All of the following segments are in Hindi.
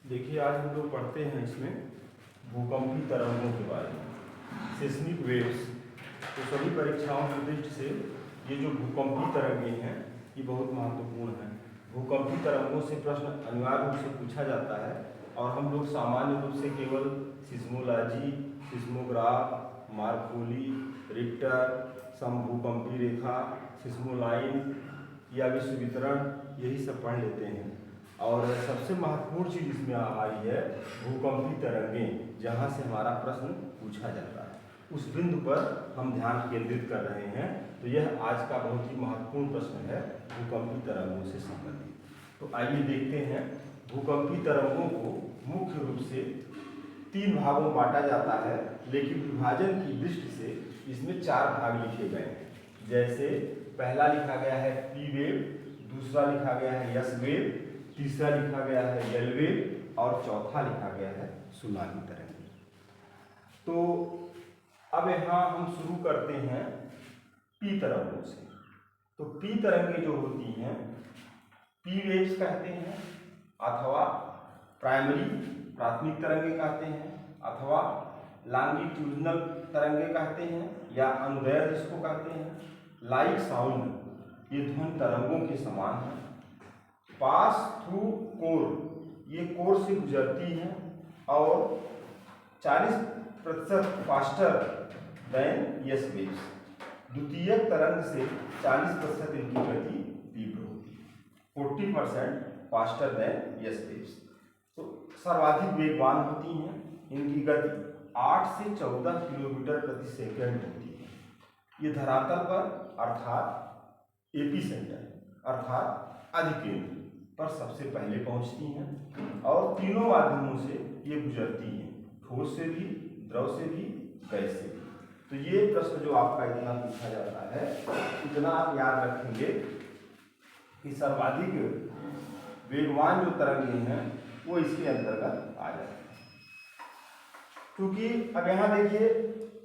देखिए, आज हम लोग पढ़ते हैं इसमें भूकंपीय तरंगों के बारे में, सिस्मिक वेव्स। तो सभी परीक्षाओं की दृष्टि से ये जो भूकंपीय तरंगें हैं ये बहुत महत्वपूर्ण हैं। भूकंपीय तरंगों से प्रश्न अनिवार्य रूप से पूछा जाता है और हम लोग सामान्य रूप से केवल सिस्मोलॉजी, सिस्मोग्राफ, मार्कोली, रिक्टर, समभूकंपीय रेखा, सिस्मोलाइन या विश्व वितरण यही सब पढ़ लेते हैं। और सबसे महत्वपूर्ण चीज़ इसमें आई है भूकंपीय तरंगें, जहाँ से हमारा प्रश्न पूछा जाता है, उस बिंदु पर हम ध्यान केंद्रित कर रहे हैं। तो यह आज का बहुत ही महत्वपूर्ण प्रश्न है भूकंपीय तरंगों से संबंधित। तो आइए देखते हैं। भूकंपीय तरंगों को मुख्य रूप से 3 भागों में बांटा जाता है, लेकिन विभाजन की दृष्टि से इसमें 4 भाग लिखे गए हैं। जैसे पहला लिखा गया है पी वेव, दूसरा लिखा गया है एस वेव, तीसरा लिखा गया है एल वेव और चौथा लिखा गया है सुनामी तरंग। तो अब यहाँ हम शुरू करते हैं पी तरंगों से। तो पी तरंगें जो होती हैं पी वेव्स कहते हैं, अथवा प्राथमिक तरंगे कहते हैं, अथवा लॉन्गिट्यूडिनल तरंगे कहते हैं, या अनुदैर्घ्य जिसको कहते हैं। लाइक साउंड, ये ध्वनि तरंगों के समान है। पास थ्रू कोर, ये कोर से गुजरती हैं और 40% फास्टर देन एस वेव्स। द्वितीयक तरंग से 40% इनकी गति तीव्र होती है, 40% फास्टर देन एस वेव्स। तो सर्वाधिक वेगवान होती हैं, इनकी गति 8 से 14 किलोमीटर प्रति सेकंड होती है। ये धरातल पर अर्थात एपीसेंटर अर्थात अधिकेंद्र पर सबसे पहले पहुंचती हैं और तीनों माध्यमों से ये गुजरती हैं, ठोस से भी, द्रव से भी, गैस से भी। तो ये प्रश्न जो आपका इतना पूछा जाता है, इतना आप याद रखेंगे कि सर्वाधिक वेगवान जो तरंगे हैं वो इसके अंतर्गत आ जाती है। क्योंकि अब यहाँ देखिए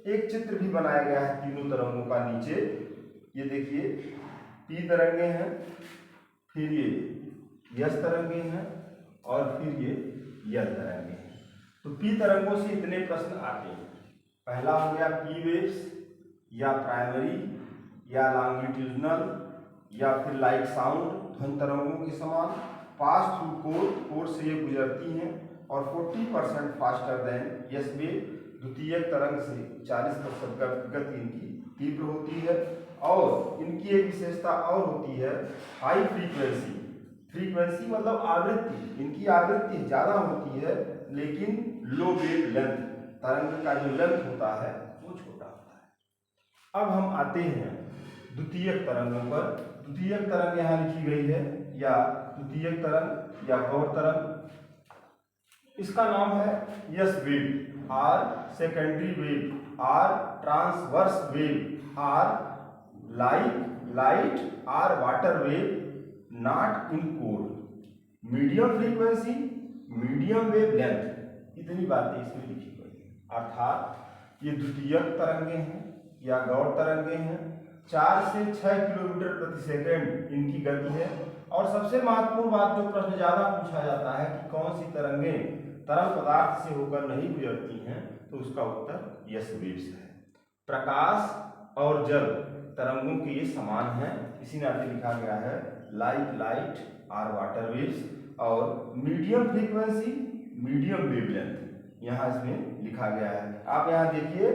एक चित्र भी बनाया गया है तीनों तरंगों का नीचे। ये देखिए पी तरंगे हैं, फिर ये यस तरंगे हैं और फिर ये यल तरंगे हैं। तो पी तरंगों से इतने प्रश्न आते हैं। पहला हो गया पी वेव्स, या प्राइमरी या लॉन्गिट्यूडिनल या फिर लाइक साउंड, ध्वनि तरंगों के समान। पास थ्रू कोर, कोर से ये गुजरती हैं और 40% फास्टर देन यस वेव। द्वितीयक तरंग से 40% गति इनकी तीव्र होती है। और इनकी एक विशेषता और होती है हाई फ्रीक्वेंसी। फ्रीक्वेंसी मतलब आवृत्ति, इनकी आवृत्ति ज़्यादा होती है लेकिन लो वेव लेंथ, तरंग का जो लेंथ होता है वो छोटा होता है। अब हम आते हैं द्वितीयक तरंगों पर। द्वितीयक तरंग यहाँ लिखी गई है, या द्वितीयक तरंग या गौर तरंग। इसका नाम है S wave, or secondary wave, or transverse wave, or light, or water wave, not in core, medium frequency, medium wavelength. इतनी बातें इसमें लिखी गई है। अर्थात ये द्वितीयक तरंगे हैं या गौर तरंगे हैं। 4 से 6 किलोमीटर प्रति सेकंड इनकी गति है। और सबसे महत्वपूर्ण बात जो प्रश्न ज्यादा पूछा जाता है कि कौन सी तरंगें तरल पदार्थ से होकर नहीं गुजरती हैं, तो उसका उत्तर यस वेव्स है। प्रकाश और जल तरंगों के ये समान हैं, इसी नाते लिखा गया है लाइट आर वाटर वेव्स। और मीडियम फ्रीक्वेंसी, मीडियम वेवलेंथ यहाँ इसमें लिखा गया है। आप यहाँ देखिए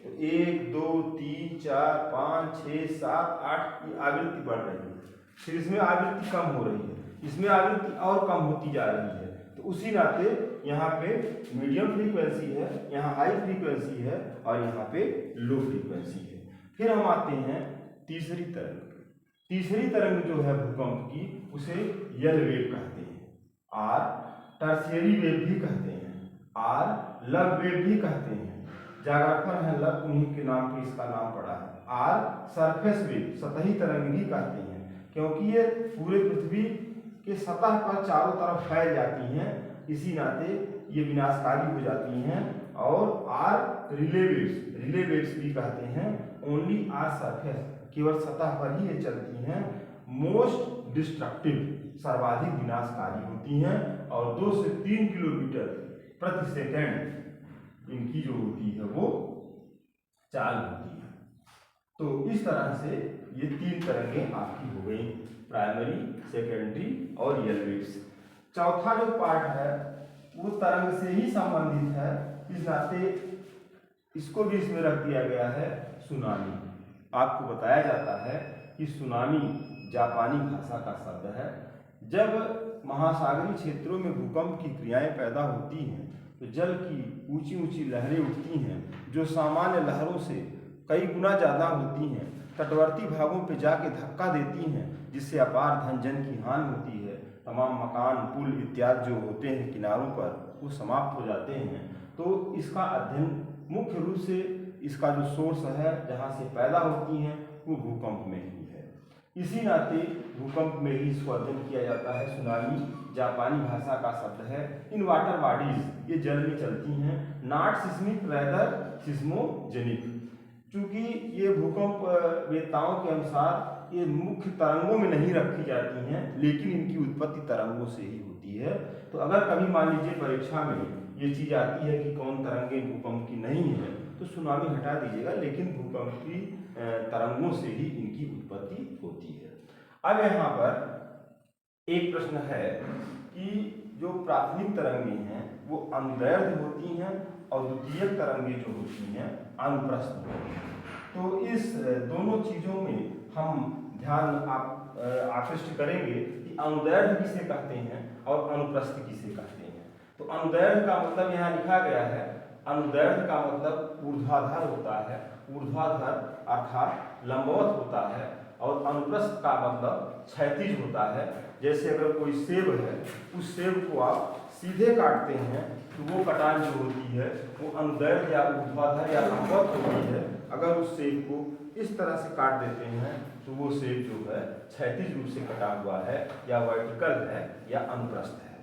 तो 1 2 3 4 5 6 7 8 की आवृत्ति बढ़ रही है, फिर इसमें आवृत्ति कम हो रही है, इसमें आवृत्ति और कम होती जा रही है। तो उसी नाते यहाँ पे मीडियम फ्रीक्वेंसी है, यहाँ हाई फ्रीक्वेंसी है और यहाँ पे लो फ्रीक्वेंसी है। फिर हम आते हैं तीसरी तरंग। तीसरी तरंग जो है भूकंप की, उसे यल वेव कहते हैं, आर टर्शियरी वेव भी कहते हैं, आर लब वेव भी कहते हैं। जागरफन है लब, उन्हीं के नाम पे इसका नाम पड़ा है। आर सरफेस वेव, सतही तरंग भी कहते हैं, क्योंकि ये पूरे पृथ्वी के सतह पर चारों तरफ फैल जाती हैं, इसी नाते ये विनाशकारी हो जाती हैं। और आर रिले वेव्स भी कहते हैं। ओनली आर सरफेस, केवल सतह पर ही ये चलती हैं। मोस्ट डिस्ट्रक्टिव, सर्वाधिक विनाशकारी होती हैं और 2 से 3 किलोमीटर प्रति सेकंड इनकी जो होती है वो चाल होती है। तो इस तरह से ये 3 तरंगें आपकी हो गई, प्राइमरी, सेकेंडरी और यल वेव्स। चौथा जो पार्ट है वो तरंग से ही संबंधित है, इस नाते इसको भी इसमें रख दिया गया है सुनामी। आपको बताया जाता है कि सुनामी जापानी भाषा का शब्द है। जब महासागरीय क्षेत्रों में भूकंप की क्रियाएं पैदा होती हैं तो जल की ऊंची ऊंची लहरें उठती हैं जो सामान्य लहरों से कई गुना ज़्यादा होती हैं, तटवर्ती भागों पर जाके धक्का देती हैं जिससे अपार धन जन की हानि होती है। तमाम मकान, पुल इत्यादि जो होते हैं किनारों पर वो समाप्त हो जाते हैं। तो इसका अध्ययन मुख्य रूप से इसका जो सोर्स है जहाँ से पैदा होती हैं वो भूकंप में ही है। इसी नाते भूकंप में ही इसको अध्ययन किया जाता है। सुनामी जापानी भाषा का शब्द है। इन वाटर बॉडीज ये जल में चलती हैं, नॉट सिस्मिक रेदर सिस्मोजेनिक। चूँकि ये भूकंप वेताओं के अनुसार ये मुख्य तरंगों में नहीं रखी जाती हैं, लेकिन इनकी उत्पत्ति तरंगों से ही होती है। तो अगर कभी मान लीजिए परीक्षा में ये चीज़ आती है कि कौन तरंगे भूकंप की नहीं है तो सुनामी हटा दीजिएगा, लेकिन भूकंप की तरंगों से ही इनकी उत्पत्ति होती है। अब यहाँ पर एक प्रश्न है कि जो प्राथमिक तरंगें हैं वो अनुदैर्ध्य होती हैं और द्वितीयक तरंगें जो होती हैं अनुप्रस्थ होती हैं। तो इस दोनों चीज़ों में हम ध्यान आकृष्ट करेंगे कि अनुदैर्ध्य किसे कहते हैं और अनुप्रस्थ किसे कहते हैं। तो अनुदैर्ध्य का मतलब यहाँ लिखा गया है, अनुदैर्ध्य का मतलब ऊर्ध्वाधर होता है, ऊर्ध्वाधर अर्थात लंबवत होता है, और अनुप्रस्थ का मतलब क्षैतिज होता है। जैसे अगर कोई सेब है, उस सेब को आप सीधे काटते हैं तो वो कटान जो होती है वो अनुदैर्ध्य या ऊर्ध्वाधर या लंबवत होती है। अगर उस सेब को इस तरह से काट देते हैं तो वो सेब जो है क्षैतिज रूप से कटा हुआ है या वर्टिकल है या अनुप्रस्थ है।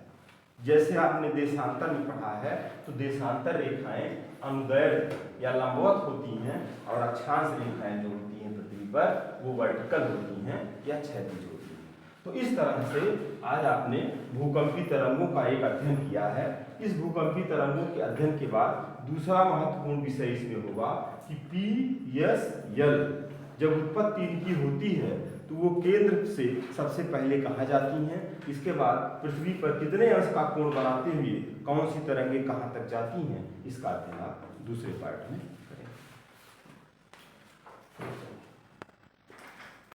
जैसे आपने देशांतर में पढ़ा है तो देशांतर रेखाएं अनुदैर्ध्य या लंबवत होती हैं और अक्षांश रेखाएं जो होती हैं पृथ्वी पर वो वर्टिकल होती हैं या क्षैतिज होती हैं। तो इस तरह से आज आपने भूकंपी तरंगों का एक अध्ययन किया है। इस भूकंपी तरंगों के अध्ययन के बाद दूसरा महत्वपूर्ण विषय इसमें होगा कि पी एस एल जब उत्पत्ति इनकी होती है तो वो केंद्र से सबसे पहले कहाँ जाती हैं, इसके बाद पृथ्वी पर कितने अंश का कोण बनाते हुए कौन सी तरंगें कहाँ तक जाती हैं, इसका अध्ययन आप दूसरे पार्ट में करें।